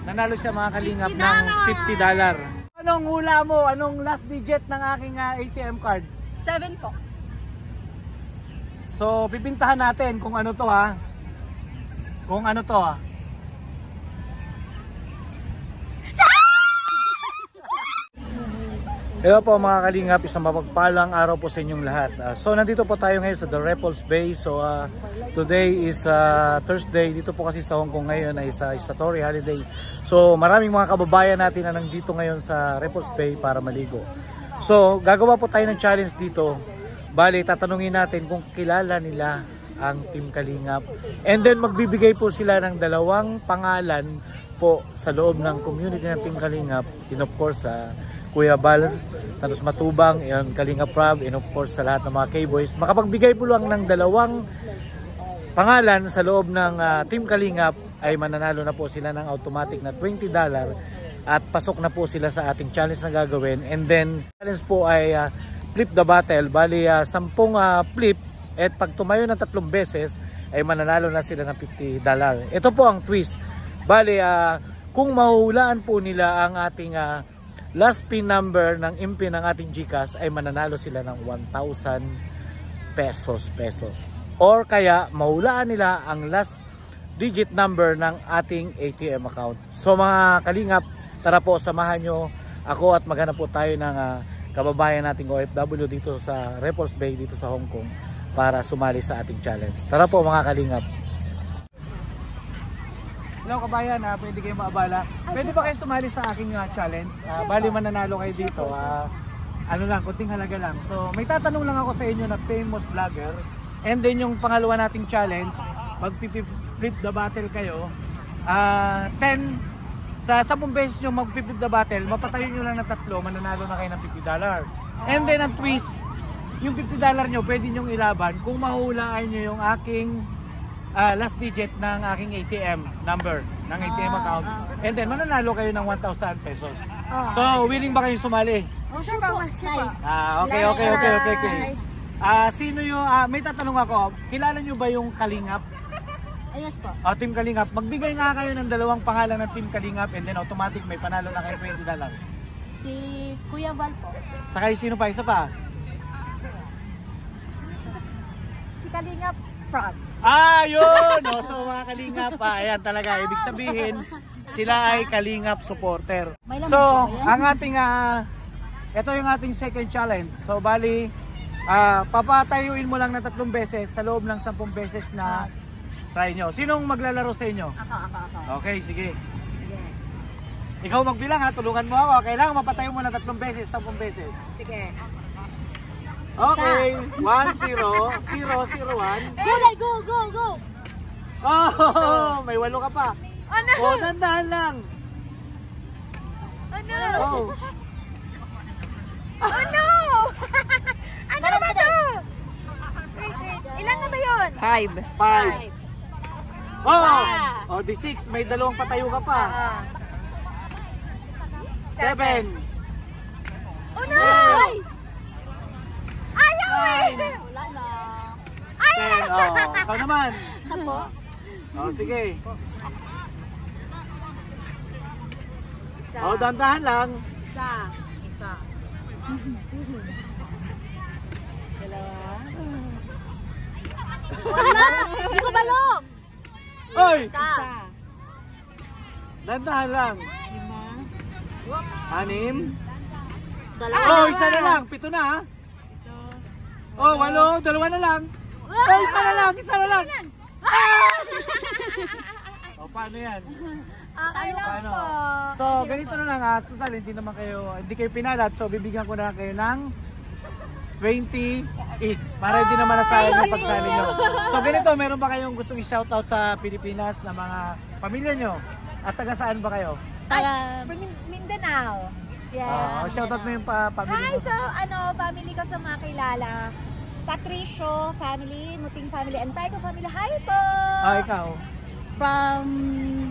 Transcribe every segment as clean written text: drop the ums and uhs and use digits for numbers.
nanalo siya mga kalingap ng $50. Anong hula mo? Anong last digit ng aking ATM card? 7 po. So, pipintahan natin kung ano to ha. Kung ano to ha. Hello po mga kalingap, isang mapagpalang araw po sa inyong lahat. So nandito po tayo ngayon sa The Repulse Bay. So today is Thursday. Dito po kasi sa Hong Kong ngayon ay sa statutory holiday. So maraming mga kababayan natin na nandito ngayon sa Repulse Bay para maligo. So gagawa po tayo ng challenge dito. Bali, tatanungin natin kung kilala nila ang Team Kalingap. And then magbibigay po sila ng 2 pangalan po sa loob ng community ng Team Kalingap. And of course, Kuya Bal, Santos Matubang, and Kalingap Rob, and of course sa lahat ng mga K-Boys. Makapagbigay po lang ng 2 pangalan sa loob ng Team Kalingap ay mananalo na po sila ng automatic na $20 at pasok na po sila sa ating challenge na gagawin. And then challenge po ay flip the battle. Bali 10 flip at pag tumayo ng 3 beses ay mananalo na sila ng $50. Ito po ang twist. Bali kung mahuhulaan po nila ang ating last pin number ng impin ng ating GCash ay mananalo sila ng 1,000 pesos. Or kaya mahulaan nila ang last digit number ng ating ATM account. So mga kalingap, tara po samahan nyo ako at maghanap po tayo ng kababayan nating OFW dito sa Repulse Bay dito sa Hong Kong para sumali sa ating challenge. Tara po mga kalingap. Hello kabayan, pwede kayo maabala. Pwede ba kayo sumali sa aking challenge? Bali mananalo kayo dito. Ano lang, kunting halaga lang. So may tatanong lang ako sa inyo na famous vlogger. And then yung pangalawa nating challenge, mag-flip the battle kayo. 10 sa 10 beses nyo mag-flip the battle, mapatayo nyo lang ng 3, mananalo na kayo ng $50. And then ang twist, yung $50 nyo pwede nyo ilaban kung mahulaan nyo yung aking last digit ng aking ATM number ng ATM account. And then mananalo kayo ng 1,000 pesos. So willing ba kayo sumali? Sure po. Okay. Sino yung may tatanong ako, kilala nyo ba yung Kalingap? Yes po. Team Kalingap, magbigay nga kayo ng 2 pangalan ng Team Kalingap and then automatic may panalo na kayo $20. Si Kuya Val po. Sakay sino pa? Isa pa? Si Kalingap Prod. Yun! So mga Kalingap, ayan talaga, ibig sabihin sila ay Kalingap supporter. So, ang ating ito yung ating second challenge. So bali, papatayuin mo lang na 3 beses sa loob ng 10 beses na try nyo. Sinong maglalaro sa inyo? Ako. Okay, sige. Ikaw magbilang tulungan mo ako. Kailangan mapatayo mo na 3 beses, 10 beses. Sige. Okay, 1-0, 0-0-1. Go! Oh, may 8 ka pa. Dandahan lang. No! Ano na ba to? Ilan na ba yun? 5. Di 6, may 2 patayo ka pa. 7. No! Ayaw wala na. 10. Ikaw naman. 10. Sige. Isa. Dandahan lang. Isa. Dalawa. Wala! Hindi ko balok! Oy! Isa. Dandahan lang. 6. Dalawa. Isa na lang. 7 na 8. 2 na lang. Isa na lang. Paano yan? Paano? So, ganito na lang total, hindi kayo pinalat. So, bibigyan ko na kayo ng 20 each. Para hindi naman nasayang yung pagsali nyo. So, ganito, meron ba kayong gustong i-shoutout sa Pilipinas na mga pamilya nyo? At taga saan ba kayo? Mindanao. Yes. Shoutout mo yung pamilya Hi, mo. so family ko sa mga kilala. Patricio family, Muting family, and Taiko family. Hi po! Ikaw? From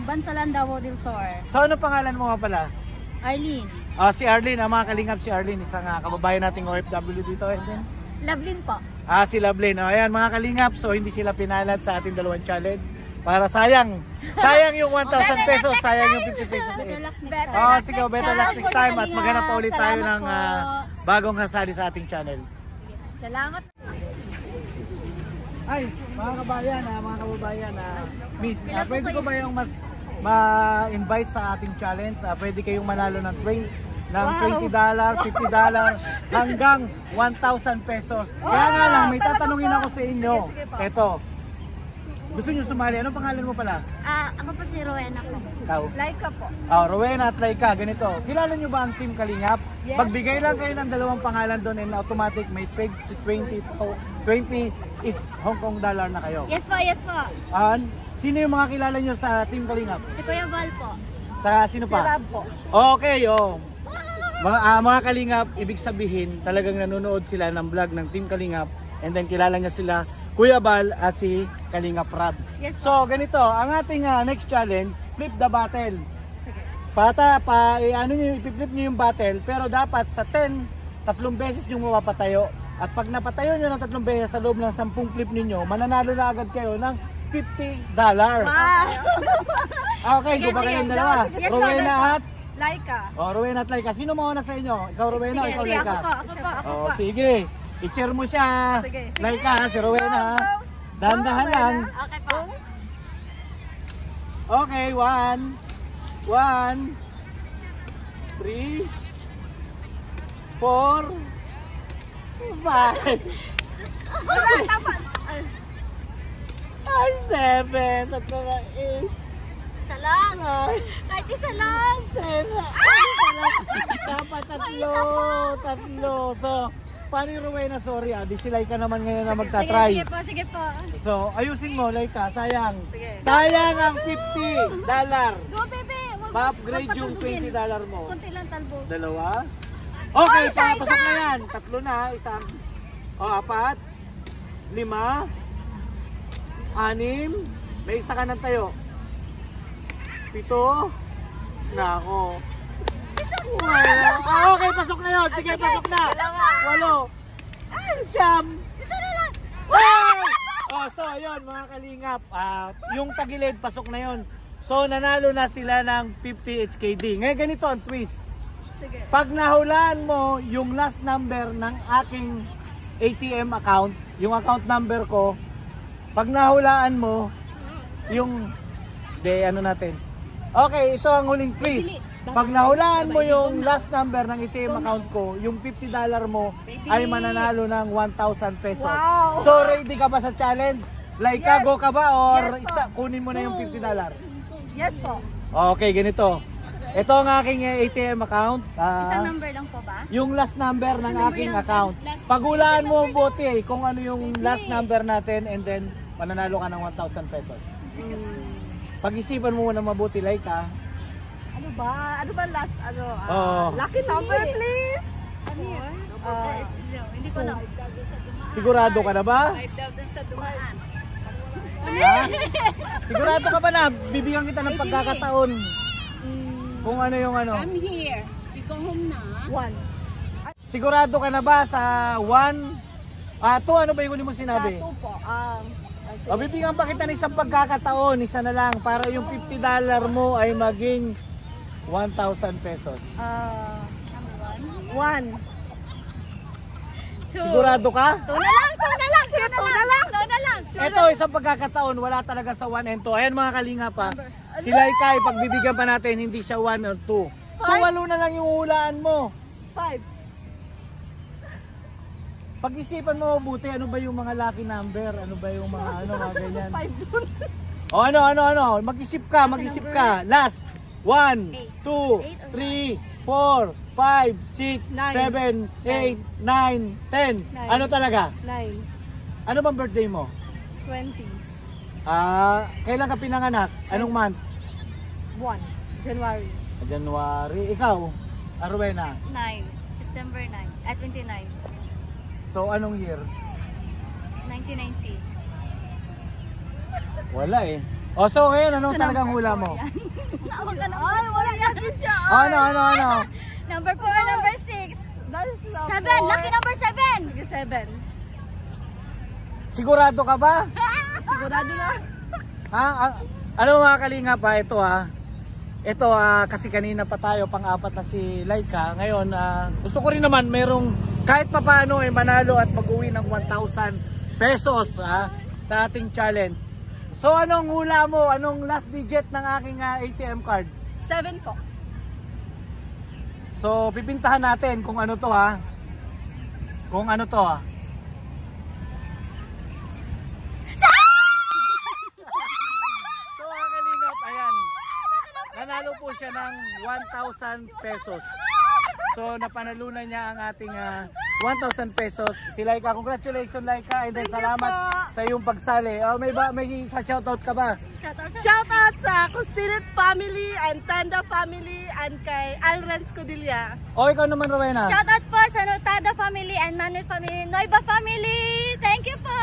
Bansalan, Davao del Sur. So, ano pangalan mo nga pala? Arlene. Si Arlene, mga Kalingap, si Arlene, isang kababayan nating OFW dito. And then, Lovelyn po. si Lovelyn. Ayan mga Kalingap, so hindi sila pinalat sa ating 2 challenge. Para sayang yung 1,000 pesos, sayang yung 50 pesos. Oh, sige, better luck next time at maghanap pa ulit tayo ng bagong kasali sa ating channel. Salamat. Ay, mga kababayan, miss, pwede ko ba yung ma-invite sa ating challenge? Pwede kayong manalo ng $20, $50, hanggang 1,000 pesos. Kaya nga lang, may tatanungin ako sa inyo. Eto, gusto nyo sumali? Anong pangalan mo pala? Ako po si Rowena po. Ikaw? Laika po. Rowena at Laika, ganito. Kilala nyo ba ang Team Kalingap? Yes. Pagbigay lang kayo ng dalawang pangalan doon and automatic may 20 is Hong Kong dollar na kayo. Yes po, yes po. Sino yung mga kilala nyo sa Team Kalingap? Si Kuya Val po. Sino pa? Si Rab po. Okay, mga Kalingap, ibig sabihin talagang nanonood sila ng vlog ng Team Kalingap and then kilala niya sila Kuya Bal at si Kalingap Rab. Yes, so ganito, ang ating next challenge, flip the battle. Sige. I-flip nyo yung battle pero dapat sa 3 beses nyo mapapatayo. At pag napatayo nyo ng 3 beses sa loob ng 10 flip ninyo, mananalo na agad kayo ng $50. Wow! Okay, go ba kayong dalawa? Yes, Rowena at Laika. Rowena at Laika. Sino mauna sa inyo? Ikaw Rowena o ikaw Laika? Ako po. Sige. I-cheer mo siya. Sige. Laika, si Rowena. Dahan-dahan lang. Okay po. Okay, 1, 3, 4, 5. Wala, tapos. Ay, 7. At mga 8. Isa lang. Kahit isa lang. 10. Dapat 3. So, paano yung Rowena? Sorry di si Laika naman ngayon na magta-try. Sige po. So, ayusin mo, Laika. Sayang. Sige. Sayang ang $50. Go, bebe. Ma-upgrade yung $20 mo. Kunti lang talbo. 2. Okay, isa. pasok na yan. 3 na. 1. 4. 5. 6. May isa ka ng tayo. 7. Nako. Okay, pasok na yun. Sige, pasok na. 8. Siyam. So yun mga Kalingap, yung tagilid pasok na yun. So nanalo na sila ng 50 HKD. Ngayon ganito ang twist. Sige. Pag nahulaan mo yung last number ng aking ATM account, yung account number ko, pag nahulaan mo yung okay, ito ang huling twist. Pag nahulaan mo yung last number ng ATM account ko, yung $50 mo ay mananalo ng 1,000 pesos. Wow! So ready ka ba sa challenge? Laika, Yes. go ka ba or Yes po. kunin mo na yung $50? Yes po. Okay, ganito. Ito ang aking ATM account. Isang number lang po ba? Yung last number ng aking account. Paghulaan mo buti kung ano yung last number natin and then mananalo ka ng 1,000 pesos. Pag-isipan mo muna mabuti, Laika. Ano ba? Ano ba last? Lucky number, please. Ano yun? Hindi ko lang. Sigurado ka na ba? 5,000 sa dumaan. Ha? Sigurado ka ba na? Bibigyan kita ng pagkakataon. Kung ano yung ano. I'm here. We go home na. 1. Sigurado ka na ba sa 1? 2, ano ba yung huli mo sinabi? 2 po. O, bibigyan pa kita ng isang pagkakataon, isa na lang, para yung $50 mo ay maging 1,000 pesos. 1. 2. Sigurado ka? 2 na lang. 2 na lang. Ito, isang pagkakataon, wala talaga sa 1 and 2. Ayan mga Kalingap pa. Si Laika, pagbibigyan pa natin, hindi siya 1 or 2. So, 8 na lang yung hulaan mo. 5. Pag-isipan mo mabuti, ano ba yung mga lucky number? Ano ba yung mga mga ganyan? 5 dun. O ano? Mag-isip ka. Last. 1, 2, 3, 4, 5, 6, 7, 8, 9, 10. Ano talaga? 9. Ano bang birthday mo? 20. Kailan ka pinanganak? Anong month? 1. January. January. Ikaw, Rowena. 9. September 9. At 29. So, anong year? 1990. Wala eh. O, so ngayon, anong talagang hula mo? Ay, wala natin siya. Ano? Number 4 or number 6? 7. Lucky number 7. 7. Sigurado ka ba? Sigurado na. Alam mo mga kalinga pa, ito ito kasi kanina pa tayo pang-apat na si Laika. Ngayon gusto ko rin naman merong kahit papaano manalo at mag-uwi ng 1,000 pesos sa ating challenge. So anong hula mo? Anong last digit ng aking ATM card? 7 po. So pipintahan natin kung ano to Kung ano to So kalingap, ayan. Nanalo po siya ng 1,000 pesos. So napanalunan niya ang ating 1,000 pesos. Si Laika, congratulations Laika, and then salamat sa iyong pagsali. May shoutout ka ba? Shoutout sa Kusilit family and Tanda family and kay Alren Scudilla. O ikaw naman Rowena. Shoutout po sa Notada family and Manuel family, Noiba family. Thank you po.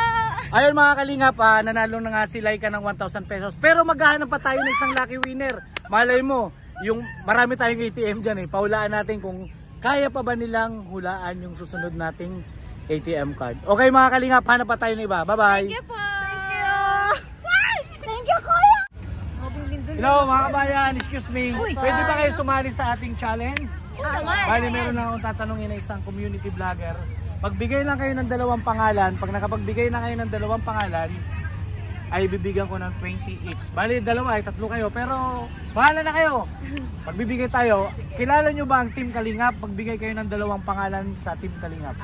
Ayun mga kalingap, nanalo na nga si Laika ng 1,000 pesos. Pero maghahanap pa tayo ng isang lucky winner. Malay mo, yung marami tayong ATM dyan Paulaan natin kung kaya pa ba nilang hulaan yung susunod nating ATM card. Okay mga kalingap, hanap pa tayo ng iba. Bye-bye. Thank you po. Thank you. Thank you, kuya. Hello mga kabayan, excuse me. Pwede ba kayo sumali sa ating challenge? Bali meron lang akong tatanungin na isang community vlogger. Magbigay lang kayo ng 2 pangalan. Pag nakapagbigay na kayo ng 2 pangalan, ay bibigyan ko ng 20 each. Bali 2 ay 3 kayo, pero bahala na kayo. Pagbibigay tayo, kilala nyo ba ang Team Kalingap? Pagbigay kayo ng 2 pangalan sa Team Kalingap.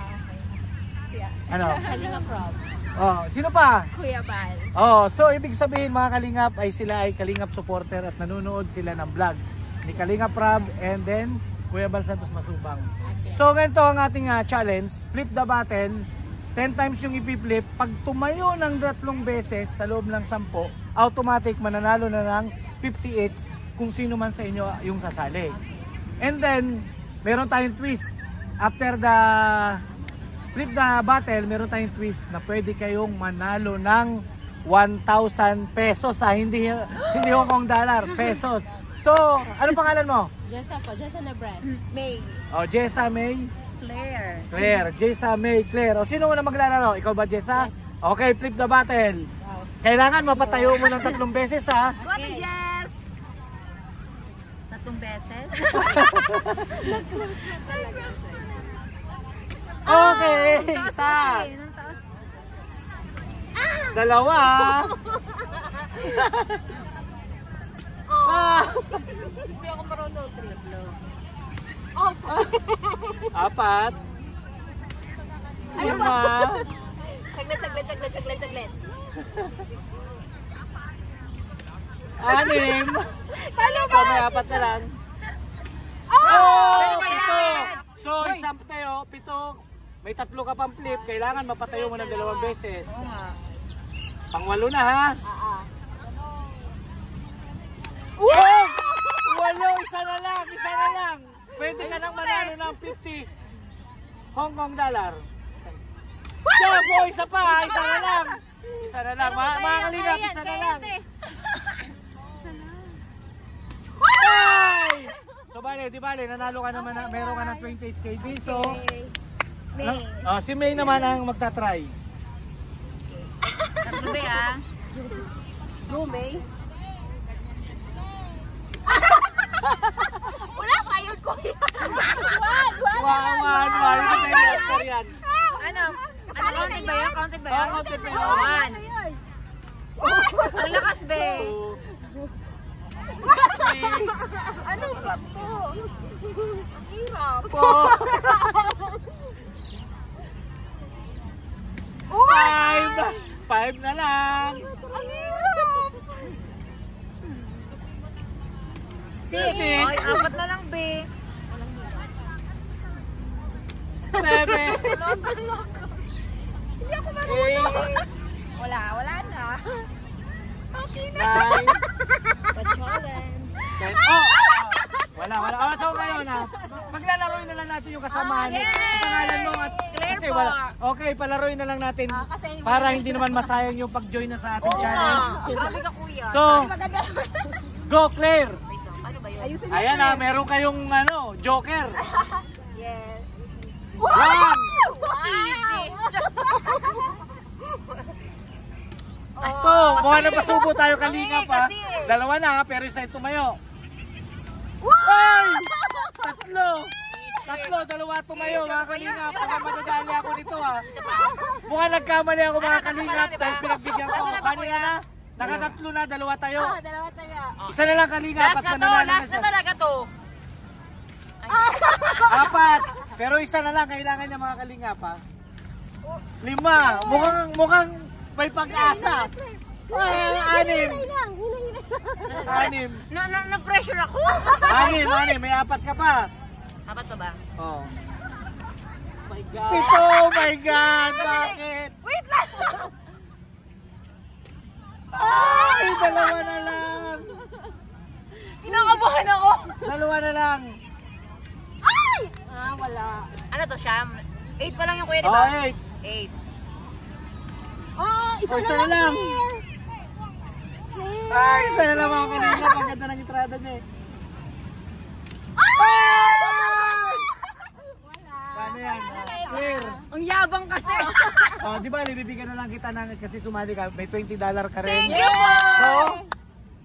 Ano? Kalingap Rob. Sino pa? Kuya Bal. So ibig sabihin mga Kalingap ay sila ay Kalingap supporter at nanonood sila ng vlog ni Kalingap Rob and then Kuya Bal Santos Masubang. Okay. So ganito ang ating challenge, flip the button. 10 times yung ipi-flip, pag tumayo ng 3 beses sa loob ng 10, automatic mananalo na ng 50 each kung sino man sa inyo yung sasali. And then, meron tayong twist. After the flip the battle, meron tayong twist na pwede kayong manalo ng 1,000 pesos hindi Hong Kong dollar, pesos. So, ano pangalan mo? Jessa po, Jessa Nebres. May. Jessa May. Claire. Jessa May Claire. O sino na maglalaro? Ikaw ba Jessa? Yes. Okay, flip the battle. Kailangan mapatayo mo ng 3 beses Go to Jess! 3 beses? Okay, isa. 2. Hindi ako marunong 3. 4. 5. Saglit. 6. Paano So may 4 na lang. Oh! 7. So isang tayo, 7. May 3 ka pang flip, kailangan mapatayo mo ng 2 beses. Pang 8 na Wow! 8, isa na lang. Pwede ka nang manalo ng 50 Hong Kong dollar. Isa pa, isa na lang. Mga Kalingap, isa na lang. So di bale, nanalo ka naman, meron ka ng 20 HKD. So, si May naman ang magta-try. Tatlo Go, May. Wala pa yun, kuya. Wag. Yan. Ano? Counted ba yun? Counted ba yun? 1. Ang lakas, be. 3. Ano ba po? Hirap. 5 na lang. Ang hirap. 6. Ay, 4 na lang, be. 7. Hindi ako marunong. Wala na. Okay na. 9. Wala. So ngayon maglalaroin na lang natin yung kasamahan. Ang pangalan mo at kasi wala. Okay, palaroin na lang natin para hindi naman masayang yung pag-join na sa ating challenge. Grabe ka, kuya. So, go Claire. Ano ba yun? Ayan meron kayong joker. Yes. 1. Easy. Ito, mukha na pasubo tayo kalingap ha. Dalawa na ha, pero isa tumayo. Ay! Tatlo, dalawa tumayo mga kalingap. Baka madadali ako nito ha. Mukha nagkamali ako mga kalingap dahil pinagbigyan ko. Kanina na, nakatatlo na, dalawa tayo. Dalawa tayo. Isa na lang kalingap at mananalo na Last na siya. talaga to. Apat, pero isa na lang kailangan niya mga kalingap ha. 5, mukhang may pag-asa. Ay, 6. 6. Na-pressure ako. 6, may 4 ka pa. Apat pa ba? Oh. Oh my God. 7, oh my God, bakit? Wait lang. Ay, dalawa na lang. Kinakabahan ako. Dalawa na lang. Wala. Ano to, Sham? 8 pa lang yung kuya, di Oh, ba? 8. 8. Isa na lang. Ay, isa na lang mga kalingap. Ang ganda ng entrada niya eh. Paano yan? Clear. Ang yabang kasi. Oh, di ba, bibigyan na lang kita ng kasi sumali ka, may $20 ka rin. Thank you po. So,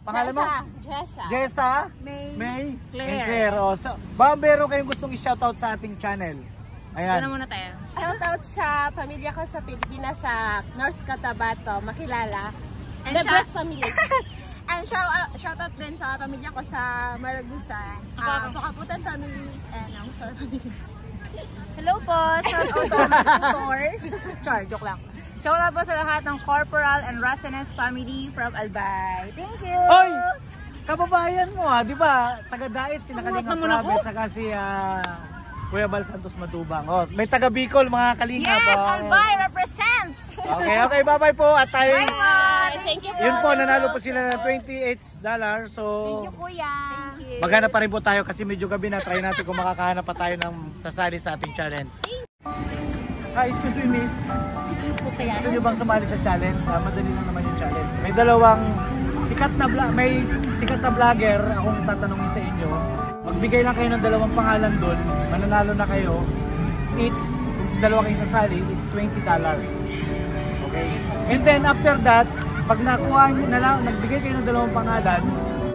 pangalan mo? Jessa. Jessa, May, and Claire. Oh, so, ba meron kayong gustong i-shoutout sa ating channel? Ayan. Ano muna tayo? Shoutout sa pamilya ko sa Pilipinas, sa North Cotabato, makilala. And The shout- Best Family. And shoutout din sa pamilya ko sa Maragusan, Pakaputan Family, and ang Star Family. Hello po. Shout out to my tutors. Char, joke lang. Shout out po sa lahat ng Corporal and Racenes family from Albay. Thank you. Oy! Kababayan mo di ba? Taga-Dait, si Nakalinga naman ako. Province, saka si Kuya Bal Santos Matubang. Oh, may taga Bicol mga kalingap. Yes, Oh. Albay represents. Okay, bye-bye po. At tayo, Thank you po. yun po, nanalo po sila ng $28. So, Thank you, kuya. maghanap pa rin po tayo kasi medyo gabi na. Try natin kung makakahanap pa tayo ng sasali sa ating challenge. Hi, excuse me, miss. Gusto nyo bang sumali sa challenge? Madali lang naman yung challenge. May dalawang sikat na vlogger akong tatanungin sa inyo. Magbigay lang kayo ng dalawang pangalan doon, mananalo na kayo. Each, dalawa kayong sasali, it's $20. Okay? And then after that, pag nakuha nyo na lang, nagbigay kayo ng dalawang pangalan,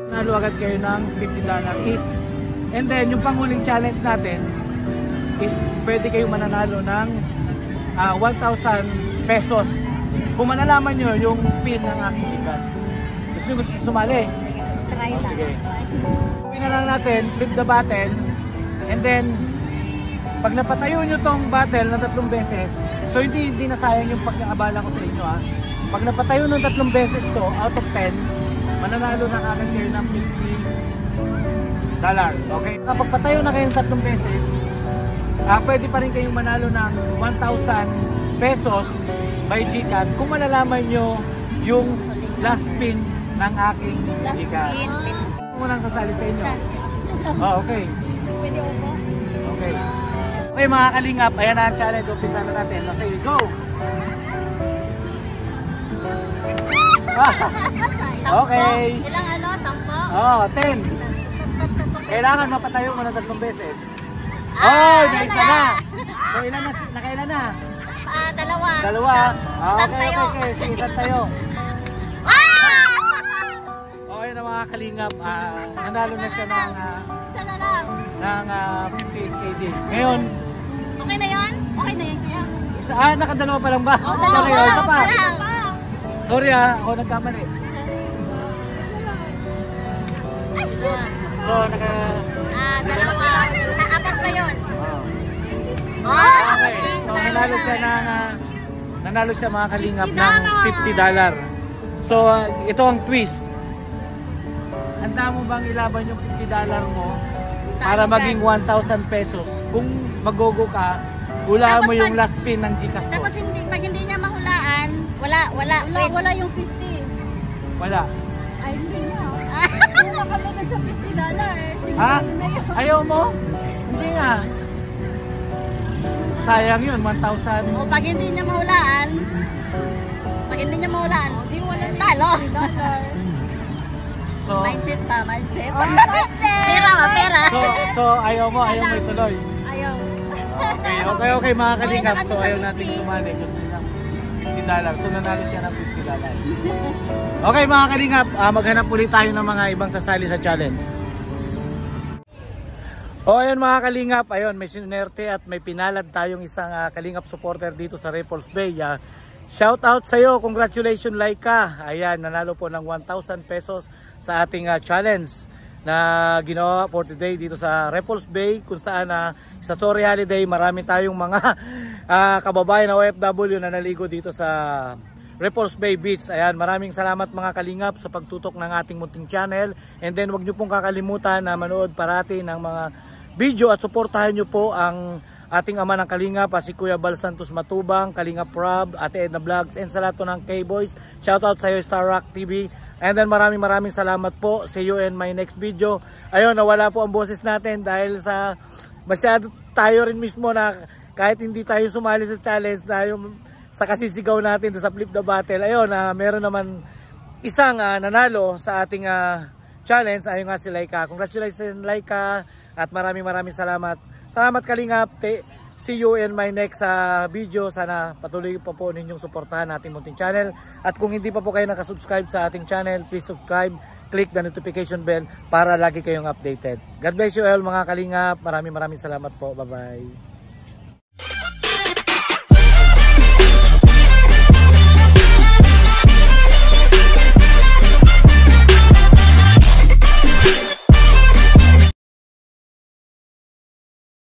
nanalo agad kayo ng $50 each. And then yung panghuling challenge natin is pwede kayong mananalo ng 1,000 pesos. Kung manalaman nyo yung pin ng aking bigas. Gusto sumali? Try lang. Sige. Pin na lang natin, flip the battle. And then, pag napatayo nyo tong battle na 3 beses, so hindi na sayang yung pag-aabala ko sa inyo Pag napatayo ng 3 beses to, out of 10, mananalo na agad kayo ng $50. Okay? Kapag patayo na kayo ng 3 beses, pwede pa rin kayong manalo ng 1,000 pesos by GCash kung malalaman nyo yung last pin ng aking GCash. Munang sasali sa inyo. Oh, okay. Okay. Okay mga kalingap, ayan na ang challenge. Umpisa na natin. Okay, go! Okay. Ilang 10? Oh, 10. Kailangan mapatayo mo ng 3 beses. Oh, may isa na. So ilan na, nakailan na? Dalawa. Okay. Sige, isang tayo. Okay na mga kalingap. Nanalo na siya ng 50 HKD. Ngayon, Okay na yan? Okay na yan kaya? nakadalawa pa lang ba? Dalawa Okay, isa pa. lang. Sorry ako nagkamali. So, Dalawa. Apat pa yun. Okay. So, nanalo siya mga kalingap ng $50. So, ito ang twist. Handa mo bang ilaban yung $50 mo para maging 1,000 pesos? Kung magogo ka, hulaan mo yung last pin ng GCash ko. Tapos pag hindi niya mahulaan, wala yung 50. Wala. Ay, hindi na. Wala kami na sa $50. Sige, Ha? ano na yun? Ayaw mo? Hindi nga. Sayang yun, 1,000. O pag hindi niya mahulaan, talo. So, Mindset. Pera. so ayaw mo ituloy. Ayaw. Okay mga kalingap. So ayaw natin sumali. Gusto nila. $50. So nanalo siya ng $50. Okay mga kalingap, maghanap ulit tayo ng mga ibang sasali sa challenge. O ayun mga kalingap, ayun may sinerte at may pinalad tayong isang kalingap supporter dito sa Repulse Bay. Shout out sa iyo, congratulations Laika. Ayan, nanalo po ng 1,000 pesos sa ating challenge na ginawa for today dito sa Repulse Bay, kung saan sa Torre Holiday marami tayong mga kababayan na OFW na naligo dito sa Repulse Bay Beach. Ayan, maraming salamat mga kalingap sa pagtutok ng ating munting channel, and then wag nyo pong kakalimutan na manood parati ng mga video at suportahan nyo po ang ating ama ng kalingap, si Kuya Bal Santos Matubang, Kalingap Rob, Ate Edna Vlogs, and sa lahat po ng K-Boys. Shoutout sa iyo Star Rock TV. And then maraming salamat po. See you in my next video. Ayun, nawala po ang boses natin dahil sa masyado tayo rin mismo na kahit hindi tayo sumali sa challenge dahil sa kasisigaw natin sa Flip the Battle. Ayun, meron naman isang nanalo sa ating challenge. Ayun nga si Laika. Congratulations Laika at maraming salamat. Salamat kalingap. See you in my next video. Sana patuloy pa po ninyong suportahan ating munting channel. At kung hindi pa po kayo nakasubscribe sa ating channel, please subscribe, click the notification bell para lagi kayong updated. God bless you all mga kalingap. Maraming salamat po. Bye bye.